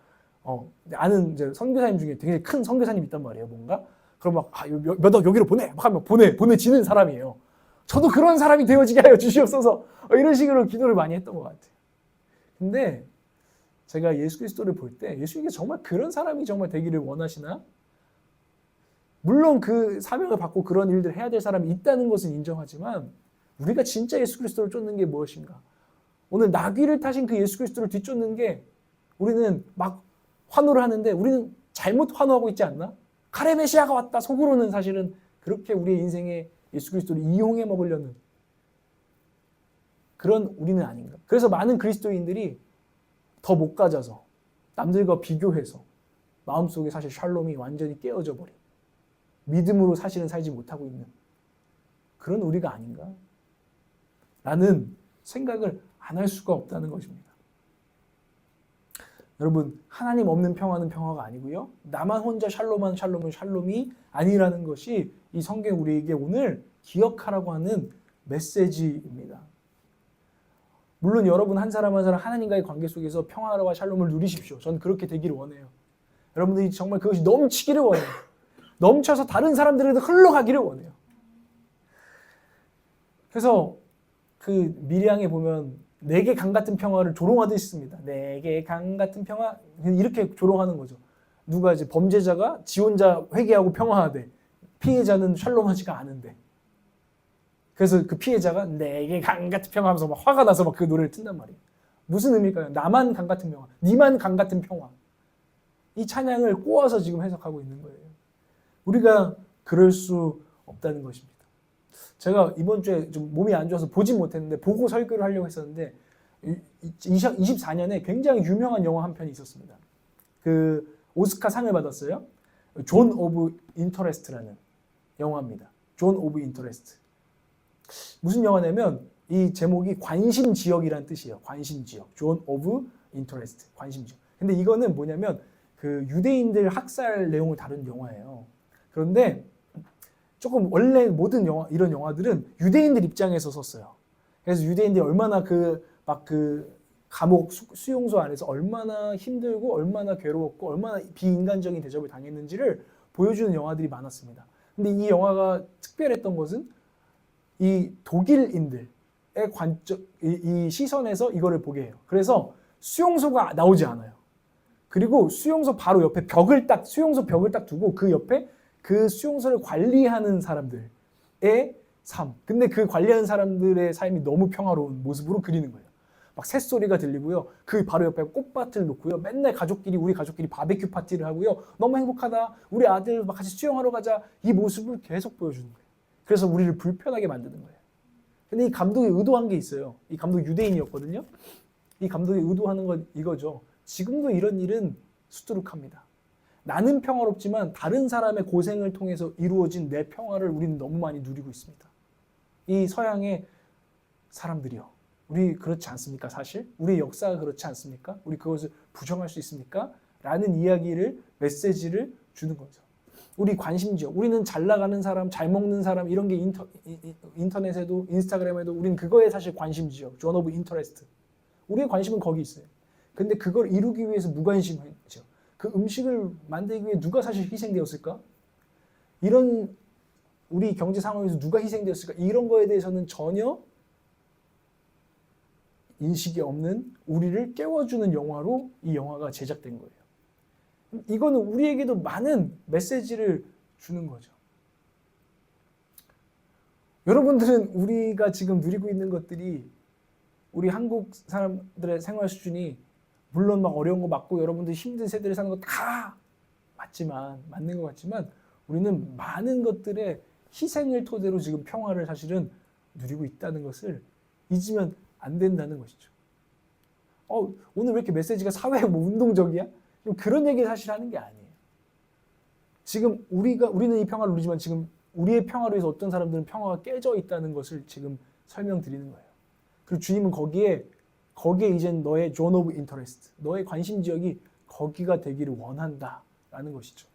아는 이제 선교사님 중에 되게 큰 선교사님 있단 말이에요. 뭔가 그럼 막 몇 억 여기로 보내 막 하면 보내지는 사람이에요. 저도 그런 사람이 되어지게 하여 주시옵소서 이런 식으로 기도를 많이 했던 것 같아요. 근데 제가 예수 그리스도를 볼 때 예수님께서 정말 그런 사람이 정말 되기를 원하시나? 물론 그 사명을 받고 그런 일들을 해야 될 사람이 있다는 것은 인정하지만 우리가 진짜 예수 그리스도를 쫓는 게 무엇인가? 오늘 나귀를 타신 그 예수 그리스도를 뒤쫓는 게 우리는 막 환호를 하는데 우리는 잘못 환호하고 있지 않나? 칼의 메시아가 왔다. 속으로는 사실은 그렇게 우리의 인생에 예수 그리스도를 이용해 먹으려는 그런 우리는 아닌가? 그래서 많은 그리스도인들이 더 못 가져서 남들과 비교해서 마음속에 사실 샬롬이 완전히 깨어져 버린 믿음으로 사실은 살지 못하고 있는 그런 우리가 아닌가? 라는 생각을 안 할 수가 없다는 것입니다. 여러분 하나님 없는 평화는 평화가 아니고요. 나만 혼자 샬롬한 샬롬은 샬롬이 아니라는 것이 이 성경 우리에게 오늘 기억하라고 하는 메시지입니다. 물론 여러분 한 사람 한 사람 하나님과의 관계 속에서 평화와 샬롬을 누리십시오. 저는 그렇게 되기를 원해요. 여러분들이 정말 그것이 넘치기를 원해요. 넘쳐서 다른 사람들에게도 흘러가기를 원해요. 그래서 그 미리앙에 보면 내게 강 같은 평화를 조롱하듯이 씁니다. 내게 강 같은 평화 이렇게 조롱하는 거죠. 누가 이제 범죄자가 지 혼자 회개하고 평화하되 피해자는 샬롬하지가 않은데 그래서 그 피해자가 내게 강 같은 평화하면서 막 화가 나서 막 그 노래를 튼단 말이에요. 무슨 의미일까요? 나만 강 같은 평화, 니만 강 같은 평화. 이 찬양을 꼬아서 지금 해석하고 있는 거예요. 우리가 그럴 수 없다는 것입니다. 제가 이번 주에 좀 몸이 안 좋아서 보진 못했는데 보고 설교를 하려고 했었는데 24년에 굉장히 유명한 영화 한 편이 있었습니다. 그 오스카 상을 받았어요. 존 오브 인터레스트라는 영화입니다. 존 오브 인터레스트. 무슨 영화냐면 이 제목이 관심 지역이라는 뜻이에요. 관심 지역. 존 오브 인터레스트. 관심 지역. 근데 이거는 뭐냐면 그 유대인들 학살 내용을 다룬 영화예요. 그런데 조금 원래 모든 영화, 이런 영화들은 유대인들 입장에서 썼어요. 그래서 유대인들이 얼마나 그 감옥 수용소 안에서 얼마나 힘들고 얼마나 괴로웠고 얼마나 비인간적인 대접을 당했는지를 보여주는 영화들이 많았습니다. 근데 이 영화가 특별했던 것은 이 독일인들의 관점, 이 시선에서 이거를 보게 해요. 그래서 수용소가 나오지 않아요. 그리고 수용소 바로 옆에 수용소 벽을 딱 두고 그 옆에 그 수용소를 관리하는 사람들의 삶. 근데 그 관리하는 사람들의 삶이 너무 평화로운 모습으로 그리는 거예요. 막 새소리가 들리고요. 그 바로 옆에 꽃밭을 놓고요. 맨날 우리 가족끼리 바베큐 파티를 하고요. 너무 행복하다. 우리 아들 막 같이 수영하러 가자. 이 모습을 계속 보여주는 거예요. 그래서 우리를 불편하게 만드는 거예요. 근데 이 감독이 의도한 게 있어요. 이 감독이 유대인이었거든요. 이 감독이 의도하는 건 이거죠. 지금도 이런 일은 수두룩합니다. 나는 평화롭지만 다른 사람의 고생을 통해서 이루어진 내 평화를 우리는 너무 많이 누리고 있습니다. 이 서양의 사람들이요. 우리 그렇지 않습니까? 사실 우리의 역사가 그렇지 않습니까? 우리 그것을 부정할 수 있습니까? 라는 메시지를 주는 거죠. 우리 관심지역, 우리는 잘 나가는 사람, 잘 먹는 사람 이런 게 인터넷에도 인스타그램에도 우리는 그거에 사실 관심지역, 존 오브 인터레스트. 우리의 관심은 거기 있어요. 근데 그걸 이루기 위해서 무관심하죠. 그 음식을 만들기 위해 누가 사실 희생되었을까? 이런 우리 경제 상황에서 누가 희생되었을까? 이런 거에 대해서는 전혀 인식이 없는 우리를 깨워주는 영화로 이 영화가 제작된 거예요. 이거는 우리에게도 많은 메시지를 주는 거죠. 여러분들은 우리가 지금 누리고 있는 것들이 우리 한국 사람들의 생활 수준이 물론 막 어려운 거 맞고 여러분들 힘든 세대를 사는 거 다 맞는 것 같지만 우리는 많은 것들의 희생을 토대로 지금 평화를 사실은 누리고 있다는 것을 잊으면 안 된다는 것이죠. 오늘 왜 이렇게 메시지가 사회 운동적이야? 그런 얘기를 사실 하는 게 아니에요. 지금 우리는 이 평화를 누리지만 지금 우리의 평화를 위해서 어떤 사람들은 평화가 깨져 있다는 것을 지금 설명드리는 거예요. 그리고 주님은 거기에 이젠 너의 존 오브 인터레스트, 너의 관심 지역이 거기가 되기를 원한다라는 것이죠.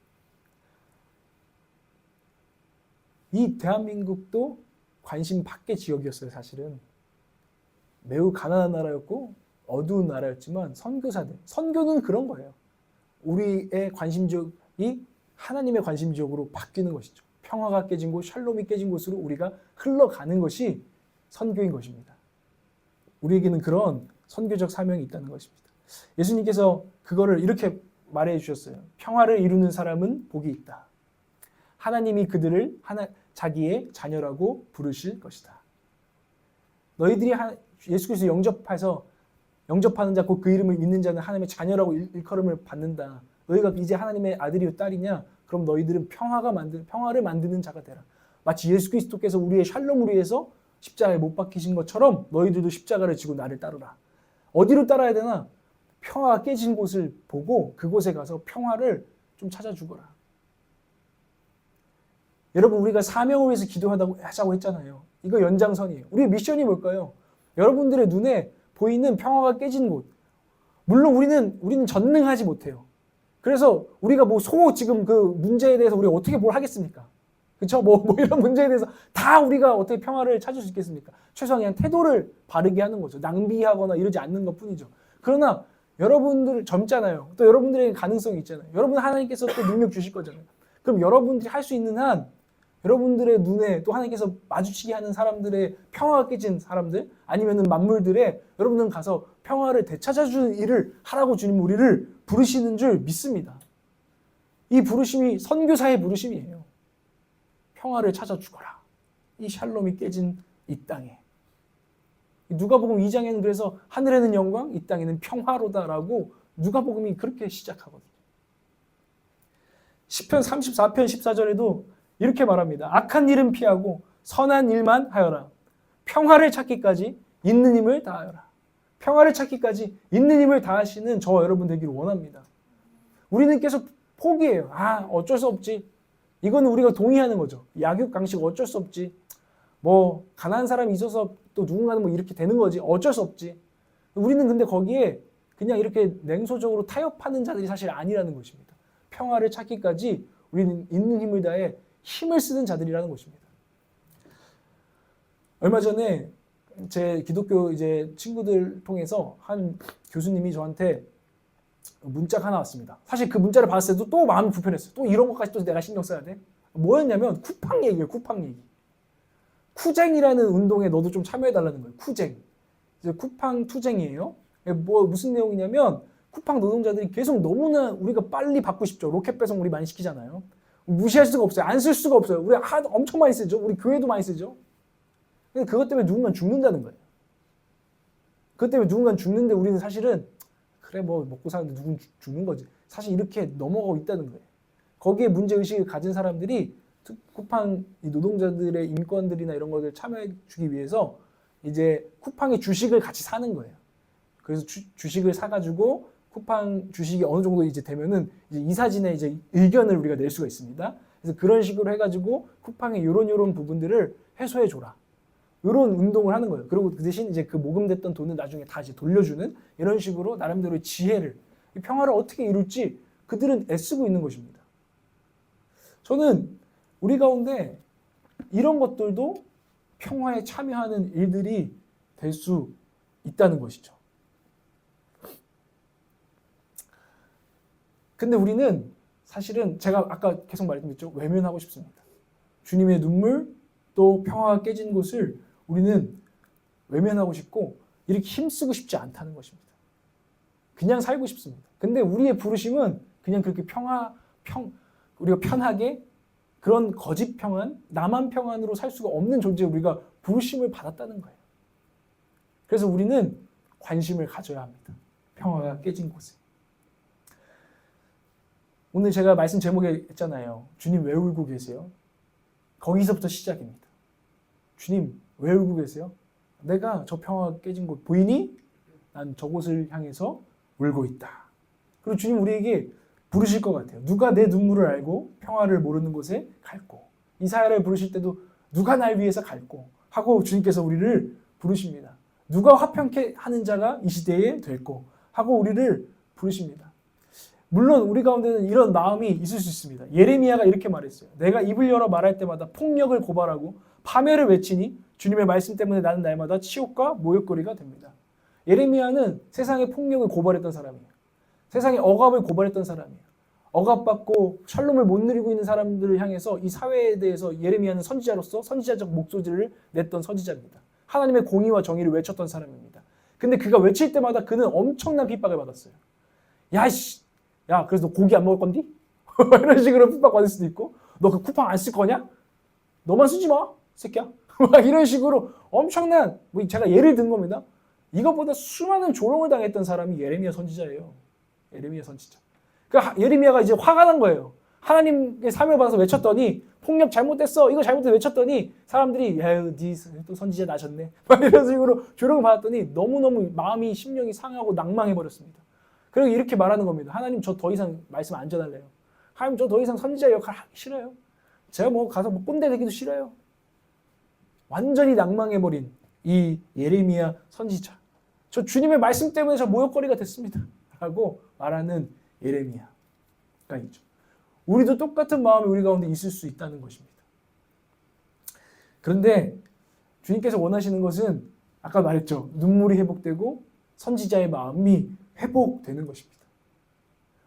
이 대한민국도 관심 밖의 지역이었어요. 사실은 매우 가난한 나라였고 어두운 나라였지만 선교는 그런 거예요. 우리의 관심 지역이 하나님의 관심 지역으로 바뀌는 것이죠. 평화가 깨진 곳, 샬롬이 깨진 곳으로 우리가 흘러가는 것이 선교인 것입니다. 우리에게는 그런 선교적 사명이 있다는 것입니다. 예수님께서 그거를 이렇게 말해 주셨어요. 평화를 이루는 사람은 복이 있다. 하나님이 그들을 자기의 자녀라고 부르실 것이다. 너희들이 예수 그리스도 영접하는 자, 곧 그 이름을 믿는 자는 하나님의 자녀라고 일컬음을 받는다. 너희가 이제 하나님의 아들이요 딸이냐? 그럼 너희들은 평화를 만드는 자가 되라. 마치 예수 그리스도께서 우리의 샬롬을 위해서 십자가에 못 박히신 것처럼 너희들도 십자가를 지고 나를 따르라. 어디로 따라야 되나? 평화가 깨진 곳을 보고 그곳에 가서 평화를 좀 찾아주거라. 여러분, 우리가 사명을 위해서 기도하자고 했잖아요. 이거 연장선이에요. 우리의 미션이 뭘까요? 여러분들의 눈에 보이는 평화가 깨진 곳. 물론 우리는 전능하지 못해요. 그래서 우리가 지금 그 문제에 대해서 우리가 어떻게 뭘 하겠습니까? 그렇죠? 이런 문제에 대해서 다 우리가 어떻게 평화를 찾을 수 있겠습니까? 최소한 그냥 태도를 바르게 하는 거죠. 낭비하거나 이러지 않는 것 뿐이죠. 그러나 여러분들 젊잖아요. 또 여러분들에게 가능성이 있잖아요. 여러분 하나님께서 또 능력 주실 거잖아요. 그럼 여러분들이 할 수 있는 한 여러분들의 눈에 또 하나님께서 마주치게 하는 사람들의 평화가 깨진 사람들 아니면은 만물들의 여러분들은 가서 평화를 되찾아주는 일을 하라고 주님 우리를 부르시는 줄 믿습니다. 이 부르심이 선교사의 부르심이에요. 평화를 찾아주거라. 이 샬롬이 깨진 이 땅에. 누가복음 2장에는 그래서 하늘에는 영광, 이 땅에는 평화로다라고 누가복음이 그렇게 시작하거든요. 시편 34편 14절에도 이렇게 말합니다. 악한 일은 피하고 선한 일만 하여라. 평화를 찾기까지 있는 힘을 다하여라. 평화를 찾기까지 있는 힘을 다하시는 저와 여러분 되기를 원합니다. 우리는 계속 포기해요. 어쩔 수 없지. 이거는 우리가 동의하는 거죠. 약육강식 어쩔 수 없지. 가난한 사람이 있어서 또 누군가는 이렇게 되는 거지. 어쩔 수 없지. 우리는 근데 거기에 그냥 이렇게 냉소적으로 타협하는 자들이 사실 아니라는 것입니다. 평화를 찾기까지 우리는 있는 힘을 다해 힘을 쓰는 자들이라는 것입니다. 얼마 전에 제 기독교 이제 친구들 통해서 한 교수님이 저한테 문자가 하나 왔습니다. 사실 그 문자를 봤을 때도 또 마음이 불편했어요. 또 이런 것까지 또 내가 신경 써야 돼? 뭐였냐면 쿠팡 얘기예요. 쿠팡 얘기. 쿠쟁이라는 운동에 너도 좀 참여해달라는 거예요. 쿠쟁. 이제 쿠팡 투쟁이에요. 뭐 무슨 내용이냐면 쿠팡 노동자들이 계속 너무나 우리가 빨리 받고 싶죠. 로켓 배송 우리 많이 시키잖아요. 무시할 수가 없어요. 안 쓸 수가 없어요. 우리 엄청 많이 쓰죠. 우리 교회도 많이 쓰죠. 근데 그것 때문에 누군가 죽는다는 거예요. 그것 때문에 누군가 죽는데 우리는 사실은 그래 뭐 먹고 사는데 누군 죽는 거지. 사실 이렇게 넘어가고 있다는 거예요. 거기에 문제의식을 가진 사람들이 쿠팡 노동자들의 인권들이나 이런 것을 참여해 주기 위해서 이제 쿠팡의 주식을 같이 사는 거예요. 그래서 주식을 사가지고 쿠팡 주식이 어느 정도 이제 되면은 이제 이사진에 이제 의견을 우리가 낼 수가 있습니다. 그래서 그런 식으로 해가지고 쿠팡의 요런 부분들을 해소해 줘라. 이런 운동을 하는 거예요. 그리고 그 대신 이제 그 모금됐던 돈을 나중에 다 이제 돌려주는 이런 식으로 나름대로의 지혜를, 평화를 어떻게 이룰지 그들은 애쓰고 있는 것입니다. 저는 우리 가운데 이런 것들도 평화에 참여하는 일들이 될 수 있다는 것이죠. 근데 우리는 사실은 제가 아까 계속 말씀드렸죠. 외면하고 싶습니다. 주님의 눈물 또 평화가 깨진 것을 우리는 외면하고 싶고 이렇게 힘쓰고 싶지 않다는 것입니다. 그냥 살고 싶습니다. 근데 우리의 부르심은 그냥 그렇게 우리가 편하게 그런 거짓 평안, 나만 평안으로 살 수가 없는 존재에 우리가 부르심을 받았다는 거예요. 그래서 우리는 관심을 가져야 합니다. 평화가 깨진 곳에. 오늘 제가 말씀 제목에 했잖아요. 주님 왜 울고 계세요? 거기서부터 시작입니다. 주님 왜 울고 계세요? 내가 저 평화가 깨진 곳 보이니? 난 저곳을 향해서 울고 있다. 그리고 주님 우리에게 부르실 것 같아요. 누가 내 눈물을 알고 평화를 모르는 곳에 갈고. 이사야를 부르실 때도 누가 날 위해서 갈고 하고 주님께서 우리를 부르십니다. 누가 화평케 하는 자가 이 시대에 될고 하고 우리를 부르십니다. 물론 우리 가운데는 이런 마음이 있을 수 있습니다. 예레미야가 이렇게 말했어요. 내가 입을 열어 말할 때마다 폭력을 고발하고 파멸을 외치니 주님의 말씀 때문에 나는 날마다 치욕과 모욕거리가 됩니다. 예레미야는 세상의 폭력을 고발했던 사람이에요. 세상의 억압을 고발했던 사람이에요. 억압받고 샬롬을 못 누리고 있는 사람들을 향해서 이 사회에 대해서 예레미야는 선지자로서 선지자적 목소리를 냈던 선지자입니다. 하나님의 공의와 정의를 외쳤던 사람입니다. 근데 그가 외칠 때마다 그는 엄청난 핍박을 받았어요. 야, 그래서 너 고기 안 먹을 건디? 이런 식으로 핍박받을 수도 있고, 너 그 쿠팡 안 쓸 거냐? 너만 쓰지 마, 새끼야. 이런 식으로 엄청난, 제가 예를 든 겁니다. 이것보다 수많은 조롱을 당했던 사람이 예레미야 선지자예요. 예레미야 선지자. 그러니까 예레미야가 이제 화가 난 거예요. 하나님의 사명을 받아서 외쳤더니 폭력 잘못됐어. 이거 잘못됐어 외쳤더니 사람들이 야유 니 또 선지자 나셨네. 이런 식으로 조롱을 받았더니 너무너무 마음이 심령이 상하고 낭망해버렸습니다. 그리고 이렇게 말하는 겁니다. 하나님 저 더 이상 말씀 안 전할래요. 하나님 저 더 이상 선지자 역할 하기 싫어요. 제가 가서 꼰대 되기도 싫어요. 완전히 낭망해버린 이 예레미야 선지자. 저 주님의 말씀 때문에 저 모욕거리가 됐습니다. 라고 말하는 예레미야가 있죠. 우리도 똑같은 마음이 우리 가운데 있을 수 있다는 것입니다. 그런데 주님께서 원하시는 것은 아까 말했죠. 눈물이 회복되고 선지자의 마음이 회복되는 것입니다.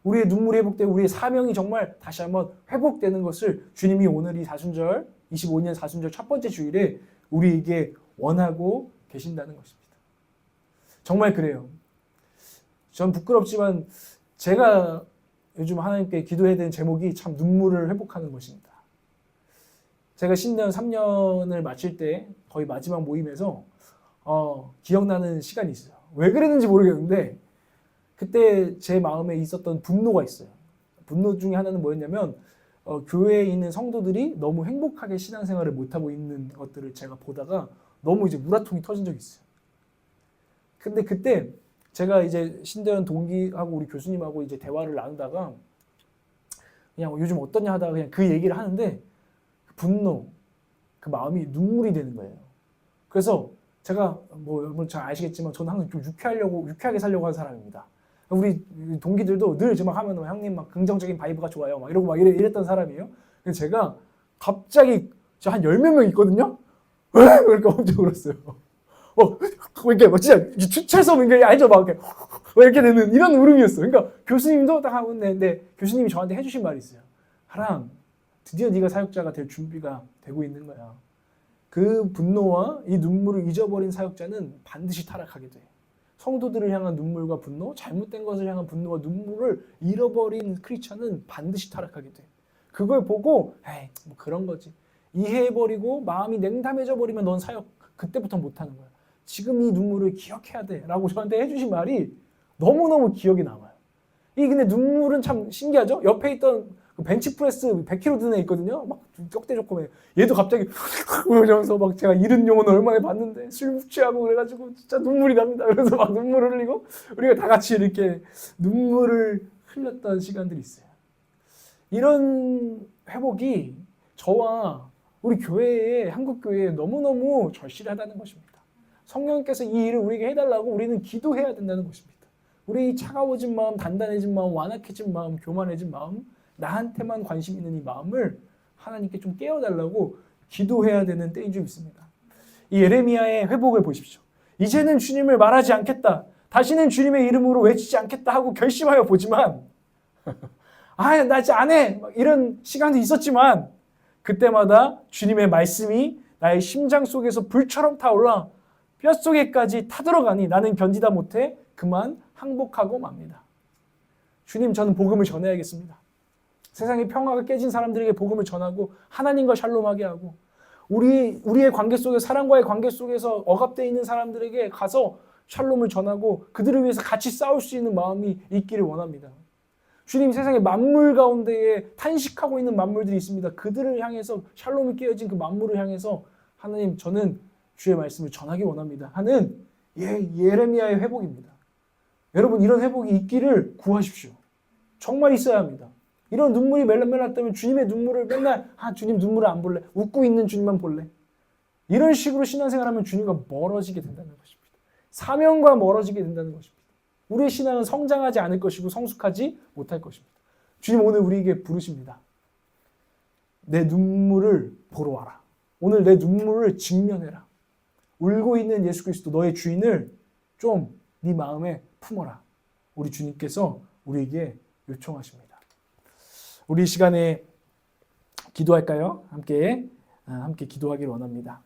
우리의 눈물이 회복되고 우리의 사명이 정말 다시 한번 회복되는 것을 주님이 오늘 이 25년 사순절 첫 번째 주일에 우리에게 원하고 계신다는 것입니다. 정말 그래요. 전 부끄럽지만 제가 요즘 하나님께 기도해야 되는 제목이 참 눈물을 회복하는 것입니다. 제가 신년 3년을 마칠 때 거의 마지막 모임에서 기억나는 시간이 있어요. 왜 그랬는지 모르겠는데 그때 제 마음에 있었던 분노가 있어요. 분노 중에 하나는 뭐였냐면 교회에 있는 성도들이 너무 행복하게 신앙생활을 못하고 있는 것들을 제가 보다가 너무 이제 우라통이 터진 적이 있어요. 근데 그때 제가 이제 신대원 동기하고 우리 교수님하고 이제 대화를 나누다가 그냥 요즘 어떠냐 하다가 그냥 그 얘기를 하는데 분노, 그 마음이 눈물이 되는 거예요. 그래서 제가 여러분 잘 아시겠지만 저는 항상 좀 유쾌하게 살려고 하는 사람입니다. 우리 동기들도 늘 막 하면 형님 막 긍정적인 바이브가 좋아요. 막 이러고 막 이랬던 사람이에요. 그래서 제가 갑자기 한 10몇 명 있거든요. 그러니까 엄청 울었어요. 이렇게 막 진짜 주체성 이게 알죠? 막 이렇게 되는 이런 울음이었어요. 그러니까 교수님도 딱 하고 있는데 교수님이 저한테 해주신 말이 있어요. 하랑, 드디어 네가 사역자가 될 준비가 되고 있는 거야. 그 분노와 이 눈물을 잊어버린 사역자는 반드시 타락하게 돼. 성도들을 향한 눈물과 분노, 잘못된 것을 향한 분노와 눈물을 잃어버린 크리스천은 반드시 타락하게 돼. 그걸 보고 에이 뭐 그런 거지. 이해해버리고 마음이 냉담해져 버리면 넌 사역 그때부터 못하는 거야. 지금 이 눈물을 기억해야 돼 라고 저한테 해주신 말이 너무너무 기억에 남아요. 이 근데 눈물은 참 신기하죠? 옆에 있던 그 벤치프레스 100kg 드는 애 있거든요. 막 격대 좋고 얘도 갑자기 그러면서 막 제가 이런 영혼 얼마나 봤는데 술 취하고 그래가지고 진짜 눈물이 납니다. 그래서 막 눈물을 흘리고 우리가 다 같이 이렇게 눈물을 흘렸던 시간들이 있어요. 이런 회복이 저와 우리 교회에 한국 교회에 너무너무 절실하다는 것입니다. 성령께서 이 일을 우리에게 해달라고 우리는 기도해야 된다는 것입니다. 우리 차가워진 마음, 단단해진 마음, 완악해진 마음, 교만해진 마음, 나한테만 관심 있는 이 마음을 하나님께 좀 깨워달라고 기도해야 되는 때인 줄 믿습니다. 이 예레미야의 회복을 보십시오. 이제는 주님을 말하지 않겠다. 다시는 주님의 이름으로 외치지 않겠다 하고 결심하여 보지만 나 진짜 안 해. 이런 시간도 있었지만 그때마다 주님의 말씀이 나의 심장 속에서 불처럼 타올라 뼛속에까지 타들어가니 나는 견디다 못해 그만 항복하고 맙니다. 주님, 저는 복음을 전해야겠습니다. 세상의 평화가 깨진 사람들에게 복음을 전하고 하나님과 샬롬하게 하고 우리의 관계 속에 사랑과의 관계 속에서 억압되어 있는 사람들에게 가서 샬롬을 전하고 그들을 위해서 같이 싸울 수 있는 마음이 있기를 원합니다. 주님, 세상의 만물 가운데에 탄식하고 있는 만물들이 있습니다. 그들을 향해서 샬롬이 깨어진 그 만물을 향해서 하나님, 저는 주의 말씀을 전하기 원합니다 하는 예레미야의 회복입니다. 여러분, 이런 회복이 있기를 구하십시오. 정말 있어야 합니다. 이런 눈물이 멜랑멜랑 주님의 눈물을 맨날 주님 눈물을 안 볼래. 웃고 있는 주님만 볼래. 이런 식으로 신앙생활하면 주님과 멀어지게 된다는 것입니다. 사명과 멀어지게 된다는 것입니다. 우리의 신앙은 성장하지 않을 것이고 성숙하지 못할 것입니다. 주님 오늘 우리에게 부르십니다. 내 눈물을 보러 와라. 오늘 내 눈물을 직면해라. 울고 있는 예수 그리스도 너의 주인을 좀 네 마음에 품어라. 우리 주님께서 우리에게 요청하십니다. 우리 이 시간에 기도할까요? 함께 기도하기를 원합니다.